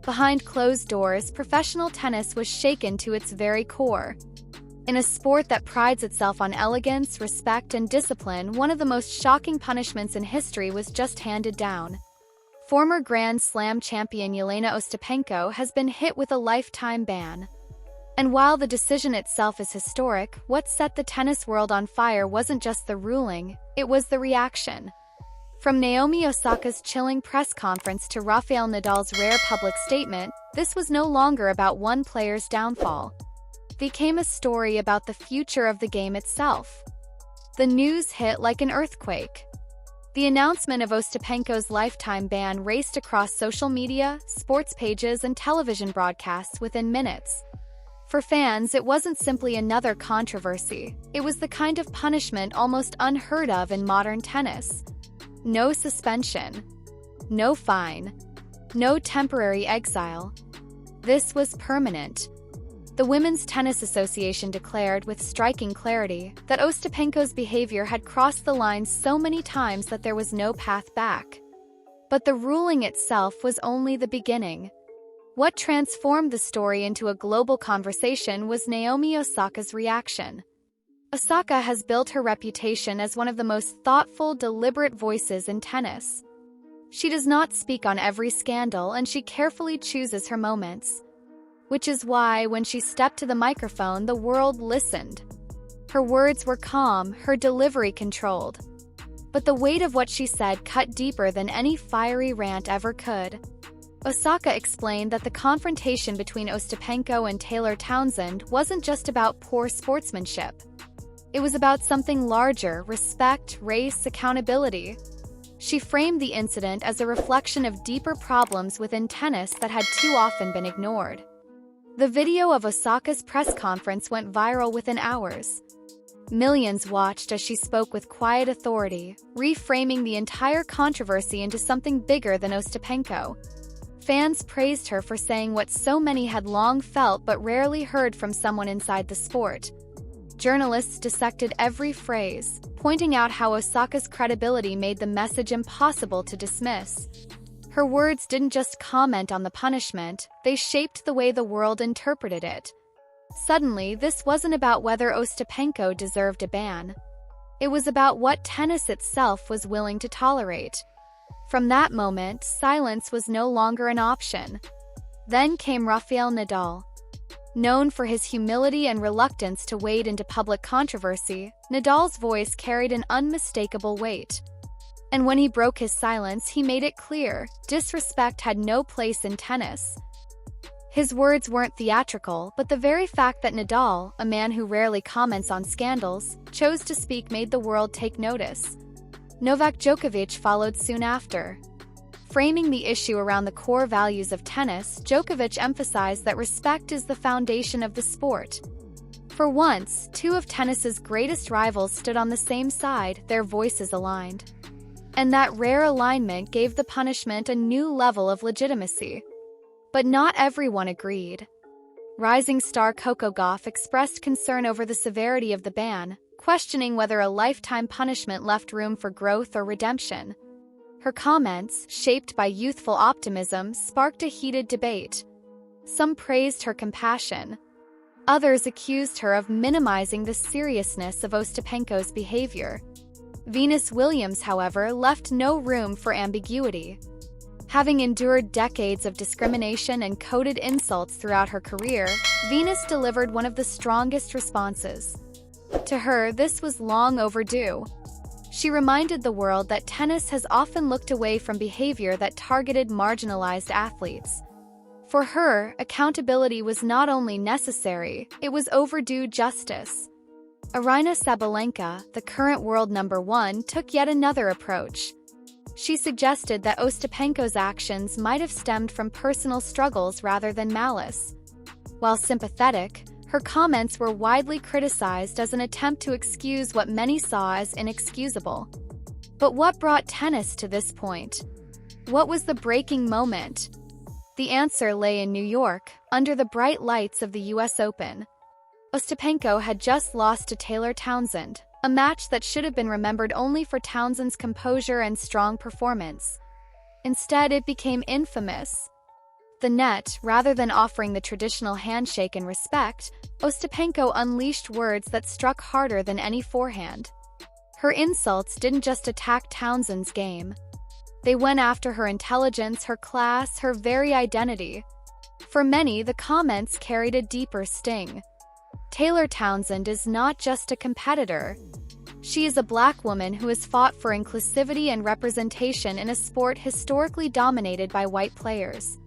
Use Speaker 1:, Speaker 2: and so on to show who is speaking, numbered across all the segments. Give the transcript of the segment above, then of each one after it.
Speaker 1: Behind closed doors, professional tennis was shaken to its very core. In a sport that prides itself on elegance, respect, and discipline, one of the most shocking punishments in history was just handed down. Former Grand Slam champion Jeļena Ostapenko has been hit with a lifetime ban. And while the decision itself is historic, what set the tennis world on fire wasn't just the ruling, it was the reaction. From Naomi Osaka's chilling press conference to Rafael Nadal's rare public statement, this was no longer about one player's downfall. It became a story about the future of the game itself. The news hit like an earthquake. The announcement of Ostapenko's lifetime ban raced across social media, sports pages, and television broadcasts within minutes. For fans, it wasn't simply another controversy. It was the kind of punishment almost unheard of in modern tennis. No suspension. No fine. No temporary exile. This was permanent. The Women's Tennis Association declared with striking clarity that Ostapenko's behavior had crossed the line so many times that there was no path back. But the ruling itself was only the beginning. What transformed the story into a global conversation was Naomi Osaka's reaction. Osaka has built her reputation as one of the most thoughtful, deliberate voices in tennis. She does not speak on every scandal, and she carefully chooses her moments. Which is why, when she stepped to the microphone, the world listened. Her words were calm, her delivery controlled. But the weight of what she said cut deeper than any fiery rant ever could. Osaka explained that the confrontation between Ostapenko and Taylor Townsend wasn't just about poor sportsmanship. It was about something larger: respect, race, accountability. She framed the incident as a reflection of deeper problems within tennis that had too often been ignored. The video of Osaka's press conference went viral within hours. Millions watched as she spoke with quiet authority, reframing the entire controversy into something bigger than Ostapenko. Fans praised her for saying what so many had long felt but rarely heard from someone inside the sport. Journalists dissected every phrase, pointing out how Osaka's credibility made the message impossible to dismiss. Her words didn't just comment on the punishment, they shaped the way the world interpreted it. Suddenly, this wasn't about whether Ostapenko deserved a ban. It was about what tennis itself was willing to tolerate. From that moment, silence was no longer an option. Then came Rafael Nadal. Known for his humility and reluctance to wade into public controversy, Nadal's voice carried an unmistakable weight. And when he broke his silence, he made it clear: disrespect had no place in tennis. His words weren't theatrical, but the very fact that Nadal, a man who rarely comments on scandals, chose to speak made the world take notice. Novak Djokovic followed soon after. Framing the issue around the core values of tennis, Djokovic emphasized that respect is the foundation of the sport. For once, two of tennis's greatest rivals stood on the same side, their voices aligned. And that rare alignment gave the punishment a new level of legitimacy. But not everyone agreed. Rising star Coco Gauff expressed concern over the severity of the ban, questioning whether a lifetime punishment left room for growth or redemption. Her comments, shaped by youthful optimism, sparked a heated debate. Some praised her compassion. Others accused her of minimizing the seriousness of Ostapenko's behavior. Venus Williams, however, left no room for ambiguity. Having endured decades of discrimination and coded insults throughout her career, Venus delivered one of the strongest responses. To her, this was long overdue. She reminded the world that tennis has often looked away from behavior that targeted marginalized athletes. For her, accountability was not only necessary, it was overdue justice. Aryna Sabalenka, the current world #1, took yet another approach. She suggested that Ostapenko's actions might have stemmed from personal struggles rather than malice. While sympathetic, her comments were widely criticized as an attempt to excuse what many saw as inexcusable. But what brought tennis to this point? What was the breaking moment? The answer lay in New York, under the bright lights of the US Open. Ostapenko had just lost to Taylor Townsend, a match that should have been remembered only for Townsend's composure and strong performance. Instead, it became infamous. the net, rather than offering the traditional handshake and respect, Ostapenko unleashed words that struck harder than any forehand. Her insults didn't just attack Townsend's game. They went after her intelligence, her class, her very identity. For many, the comments carried a deeper sting. Taylor Townsend is not just a competitor. She is a Black woman who has fought for inclusivity and representation in a sport historically dominated by white players.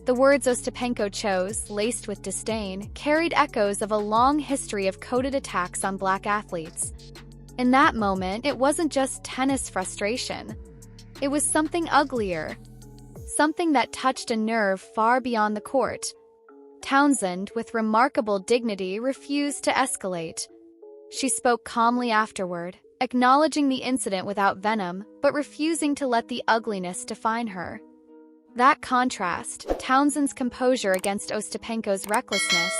Speaker 1: The words Ostapenko chose, laced with disdain, carried echoes of a long history of coded attacks on Black athletes. In that moment, it wasn't just tennis frustration. It was something uglier. Something that touched a nerve far beyond the court. Townsend, with remarkable dignity, refused to escalate. She spoke calmly afterward, acknowledging the incident without venom, but refusing to let the ugliness define her. That contrast, Townsend's composure against Ostapenko's recklessness,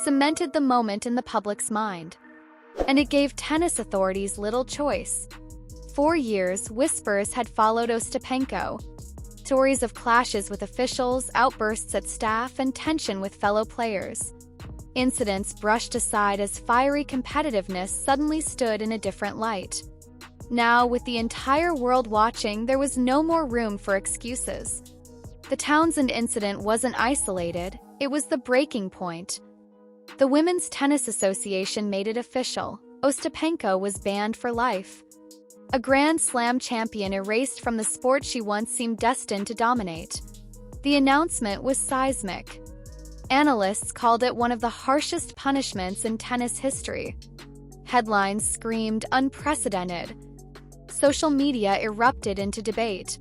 Speaker 1: cemented the moment in the public's mind. And it gave tennis authorities little choice. For years, whispers had followed Ostapenko. Stories of clashes with officials, outbursts at staff, and tension with fellow players. Incidents brushed aside as fiery competitiveness suddenly stood in a different light. Now, with the entire world watching, there was no more room for excuses. The Townsend incident wasn't isolated, it was the breaking point. The Women's Tennis Association made it official. Ostapenko was banned for life. A Grand Slam champion erased from the sport she once seemed destined to dominate. The announcement was seismic. Analysts called it one of the harshest punishments in tennis history. Headlines screamed unprecedented. Social media erupted into debate.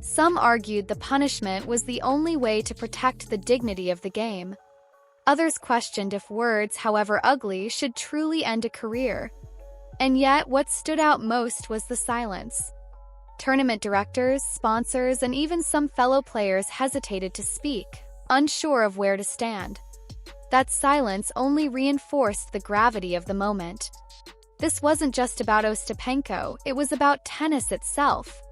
Speaker 1: Some argued the punishment was the only way to protect the dignity of the game. Others questioned if words, however ugly, should truly end a career. And yet, what stood out most was the silence. Tournament directors, sponsors, and even some fellow players hesitated to speak, unsure of where to stand. That silence only reinforced the gravity of the moment. This wasn't just about Ostapenko, it was about tennis itself.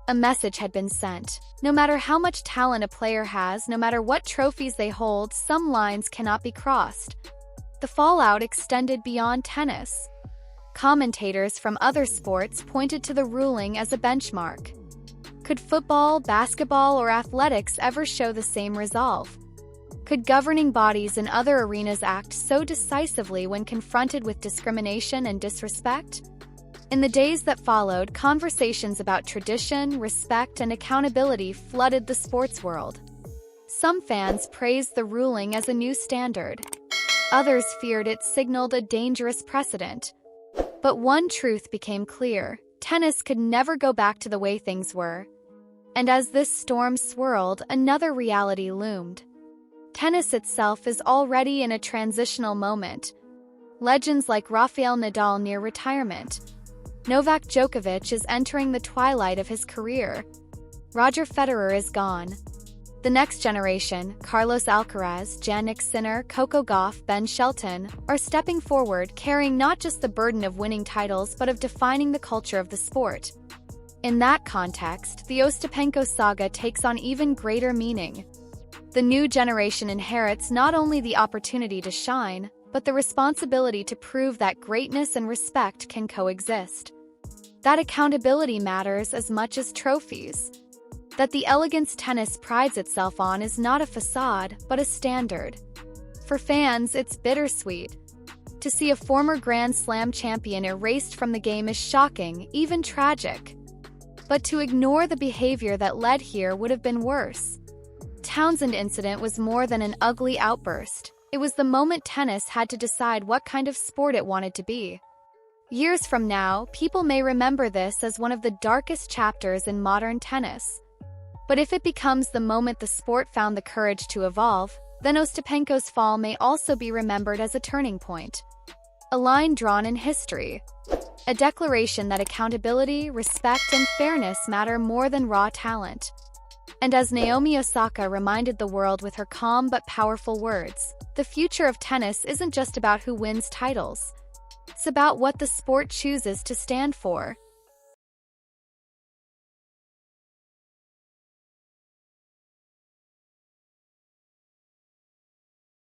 Speaker 1: A message had been sent. No matter how much talent a player has, no matter what trophies they hold, some lines cannot be crossed. The fallout extended beyond tennis. Commentators from other sports pointed to the ruling as a benchmark. Could football, basketball, or athletics ever show the same resolve? Could governing bodies in other arenas act so decisively when confronted with discrimination and disrespect? In the days that followed, conversations about tradition, respect, and accountability flooded the sports world. Some fans praised the ruling as a new standard. Others feared it signaled a dangerous precedent. But one truth became clear: tennis could never go back to the way things were. And as this storm swirled, another reality loomed. Tennis itself is already in a transitional moment. Legends like Rafael Nadal near retirement. Novak Djokovic is entering the twilight of his career. Roger Federer is gone. The next generation, Carlos Alcaraz, Jannik Sinner, Coco Gauff, Ben Shelton, are stepping forward, carrying not just the burden of winning titles but of defining the culture of the sport. In that context, the Ostapenko saga takes on even greater meaning. The new generation inherits not only the opportunity to shine, but the responsibility to prove that greatness and respect can coexist. That accountability matters as much as trophies. That the elegance tennis prides itself on is not a facade, but a standard. For fans, it's bittersweet. To see a former Grand Slam champion erased from the game is shocking, even tragic. But to ignore the behavior that led here would have been worse. Townsend incident was more than an ugly outburst. It was the moment tennis had to decide what kind of sport it wanted to be. Years from now, people may remember this as one of the darkest chapters in modern tennis. But if it becomes the moment the sport found the courage to evolve, then Ostapenko's fall may also be remembered as a turning point. A line drawn in history. A declaration that accountability, respect, and fairness matter more than raw talent. And as Naomi Osaka reminded the world with her calm but powerful words, the future of tennis isn't just about who wins titles. It's about what the sport chooses to stand for.